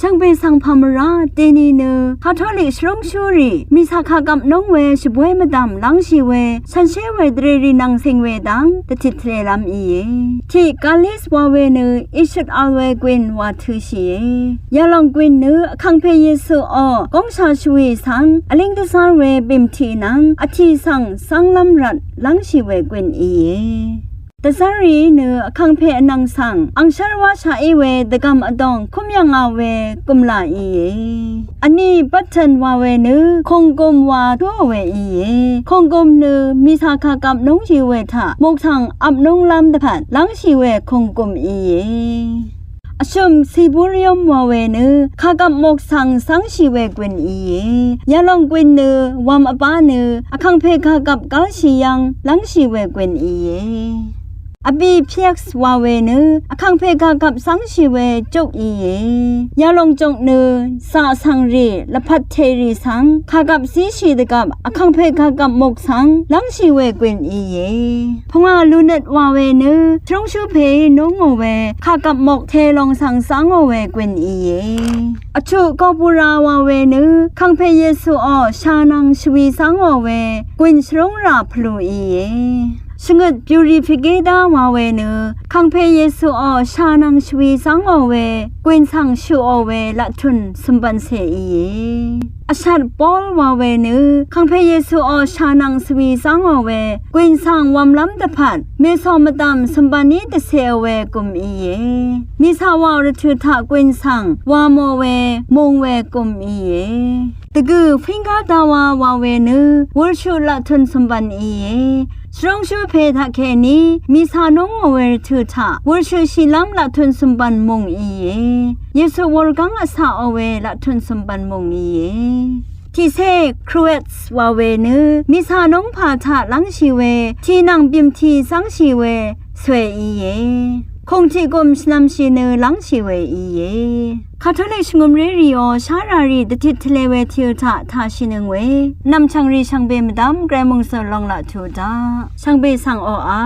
ช่างเป็นสังพามราเตนีเนคาทอลิกชรงชูรีมีสาขากับน้องเวชบวยมาดำลังชีเวฉันเชเวดเรรีนังเซงเวดังตติเทเลลำอีที่กาลิสวาเวเนอิชุดอาเวกวินวาทุชียาลองกวินเนคังเพเยซูอกองชาชวีสังอลิงตุสารเวบิมทีนังอธิสังลำรัดลังชีเวกวินอีแต่สารีเนื้อคังเพอนังสังอังชารวาชาเอเวดกำอดองคุมยังอาเวกุมลาอีอันนี้ปัจจันวาเวเนื้อคงกุมวาตัวเวอีคงกุมเนื้อมีสาขากับน้องชีเวทะมุกทางอับน้องลำตะพัดลังชีเวคงกุมอีอชมซีบุริยมวาเวเนื้อข้ากับมกสังชีเวกวินอียาลองกวินเนื้อวามอปาเนื้ออคังเพข้ากับกาลชียังลังชีเวกวินอีอบีเพียกส์วาเวเนอคังเพกากับสังชีเวจกอียาลงจงเนสาสังรีละพัดเทรีสังข้ากับสีชีดกับอคังเพกากับมกสังลังชีเวกวินอีพงาลูเนตวาเวเนทรงชูเพนงโอเวข้ากับมกเทลงสังโอเวกวินอีอชุกอปุราวาเวเนคังเพเยซูชานังชวีสังโอเวกวินชรงราพลูอีชงดบิวริฟิเกดาวาเวเนคังเพเยซูชานังชวีสังโอเวกวินสังชูโอเวละทุนสมบันเสอีอาชาดปอลวาเวเนคังเพเยซูชานังสวีสังโอเวกวินสังวามล้ำตะพัดเมซอมดามสมบันนี้ตะเสอเวกุมอีมิสาวาวรทุทะกวินสังวามโอเวมงเวกุมอีตะกือฟิงกาดาวาวาเวเนวลชูละทุนสมบันอีชรงชูเพทะเคนีมีสานงอเวรทุทะวลชูชิลัมละทุนสมบันมงอีเยซูวรกังอาสาอเวละทุนสมบันมงอีที่เซครูเอสวาเวเนมีสานงพาทะลังชีเวที่นางบิมทีสังชีเวสวยอีคงที่กลมสนำชีเนลังชีเวอีคาทอลิกงมเรริโอชารารีดติทเลเวทิวทะทาชินึงเวนำชังรีชังเบมดัมแกรมงเซลองละทูดาชังเบสังโออา